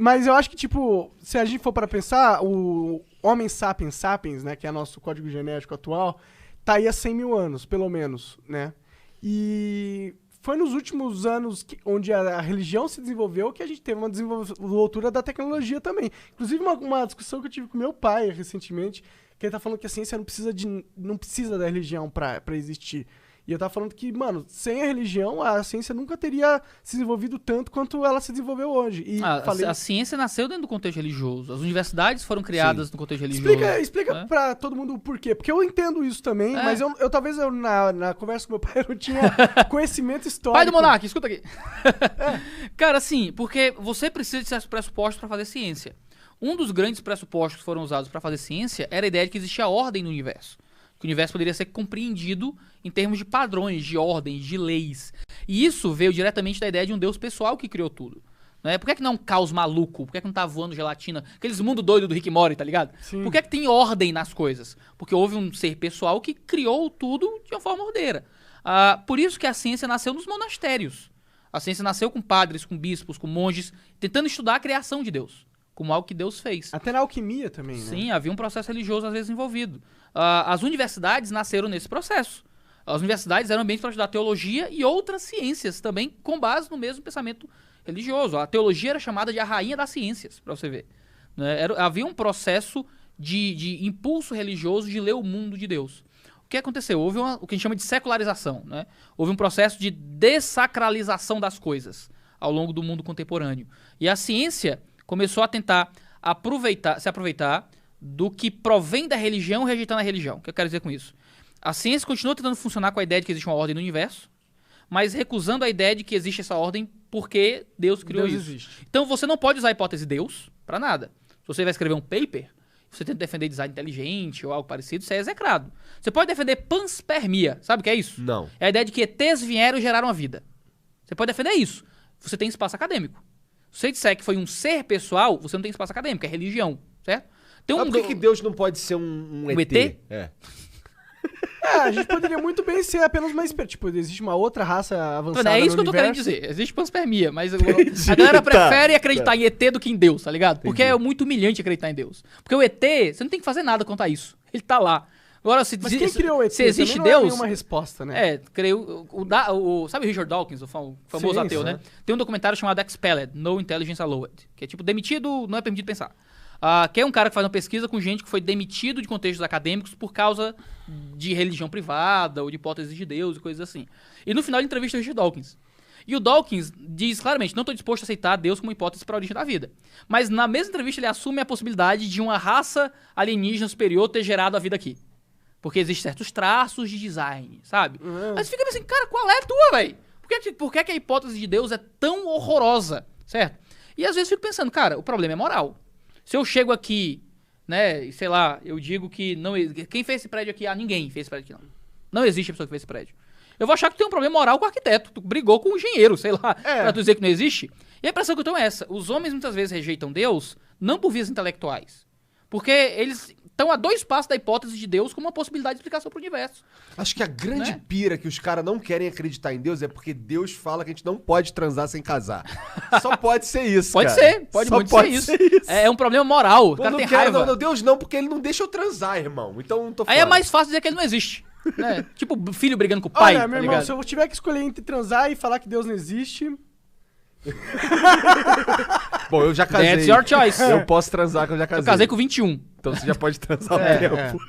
Mas eu acho que, tipo, se a gente for para pensar, o Homo sapiens sapiens, né, que é nosso código genético atual, tá aí há 100 mil anos, pelo menos, né? E foi nos últimos anos onde a religião se desenvolveu que a gente teve uma desenvoltura da tecnologia também. Inclusive, uma discussão que eu tive com meu pai recentemente, que ele tá falando que a ciência não precisa da religião pra existir. E eu tava falando que, mano, sem a religião, a ciência nunca teria se desenvolvido tanto quanto ela se desenvolveu hoje. E A ciência nasceu dentro do contexto religioso. As universidades foram criadas no contexto religioso. Explica né? pra todo mundo o porquê. Porque eu entendo isso também, mas eu talvez na conversa com meu pai eu não tinha conhecimento histórico. Pai do Monark, escuta aqui. Cara, assim, porque você precisa de certos pressupostos pra fazer ciência. Um dos grandes pressupostos que foram usados pra fazer ciência era a ideia de que existia ordem no universo. Que o universo poderia ser compreendido em termos de padrões, de ordens, de leis. E isso veio diretamente da ideia de um Deus pessoal que criou tudo. Né? Por que não é um caos maluco? Por que não tá voando gelatina? Aqueles mundo doido do Rick e Morty, tá ligado? Sim. Por que tem ordem nas coisas? Porque houve um ser pessoal que criou tudo de uma forma ordeira. Por isso que a ciência nasceu nos monastérios. A ciência nasceu com padres, com bispos, com monges, tentando estudar a criação de Deus. Como algo que Deus fez. Até na alquimia também, né? Sim, havia um processo religioso às vezes envolvido. As universidades nasceram nesse processo. As universidades eram ambientes para estudar teologia e outras ciências também, com base no mesmo pensamento religioso. A teologia era chamada de a rainha das ciências, para você ver. Né? Havia um processo de impulso religioso de ler o mundo de Deus. O que aconteceu? Houve o que a gente chama de secularização. Né? Houve um processo de dessacralização das coisas ao longo do mundo contemporâneo. E a ciência começou a tentar se aproveitar do que provém da religião, rejeitando a religião. O que eu quero dizer com isso? A ciência continua tentando funcionar com a ideia de que existe uma ordem no universo, mas recusando a ideia de que existe essa ordem porque Deus criou isso. Existe. Então você não pode usar a hipótese Deus para nada. Se você vai escrever um paper, você tenta defender design inteligente ou algo parecido, isso é execrado. Você pode defender panspermia. Sabe o que é isso? Não. É a ideia de que ETs vieram e geraram a vida. Você pode defender isso. Você tem espaço acadêmico. Se você disser que foi um ser pessoal, você não tem espaço acadêmico, é religião, certo? Mas por que Deus não pode ser um ET? ET? A gente poderia muito bem ser apenas uma espécie. Tipo, existe uma outra raça avançada. É isso que eu tô querendo dizer. Existe panspermia, mas a galera prefere acreditar em ET do que em Deus, tá ligado? Porque é muito humilhante acreditar em Deus. Porque o ET, você não tem que fazer nada quanto a isso. Ele tá lá. Agora, Mas quem criou o ET? se existe Também não Deus. É nenhuma resposta, né? Creio. Sabe o Richard Dawkins, o famoso Sim, ateu, né? Tem um documentário chamado Expelled, No Intelligence Allowed, que é tipo, demitido, não é permitido pensar. Que é um cara que faz uma pesquisa com gente que foi demitido de contextos acadêmicos por causa de religião privada ou de hipóteses de Deus e coisas assim. E no final ele entrevista o Richard Dawkins. E o Dawkins diz claramente, não estou disposto a aceitar Deus como hipótese para a origem da vida. Mas na mesma entrevista ele assume a possibilidade de uma raça alienígena superior ter gerado a vida aqui. Porque existem certos traços de design, sabe? Mas fica assim, cara, qual é a tua, velho? Por que a hipótese de Deus é tão horrorosa, certo? E às vezes eu fico pensando, cara, o problema é moral. Se eu chego aqui, né, e sei lá, eu digo que não, quem fez esse prédio aqui? Ninguém fez esse prédio aqui, não. Não existe a pessoa que fez esse prédio. Eu vou achar que tu tem um problema moral com o arquiteto. Tu brigou com o engenheiro, sei lá, pra tu dizer que não existe. E a impressão que eu tenho é essa. Os homens muitas vezes rejeitam Deus, não por vias intelectuais. Porque eles estão a 2 passos da hipótese de Deus como uma possibilidade de explicação pro universo. Acho que a grande Né? pira que os caras não querem acreditar em Deus é porque Deus fala que a gente não pode transar sem casar. Só pode ser isso, Pode cara. ser, pode Só muito pode ser isso. É um problema moral, o cara tem raiva. Não, Deus não, porque ele não deixa eu transar, irmão. Então não tô Aí fora. é mais fácil dizer que ele não existe. Né? Tipo filho brigando com o pai, Olha, tá meu irmão, ligado? se eu tiver que escolher entre transar e falar que Deus não existe... Bom, eu já casei. That's your choice. Eu posso transar que eu já casei. Eu casei com 21. Então você já pode transar É, ao tempo.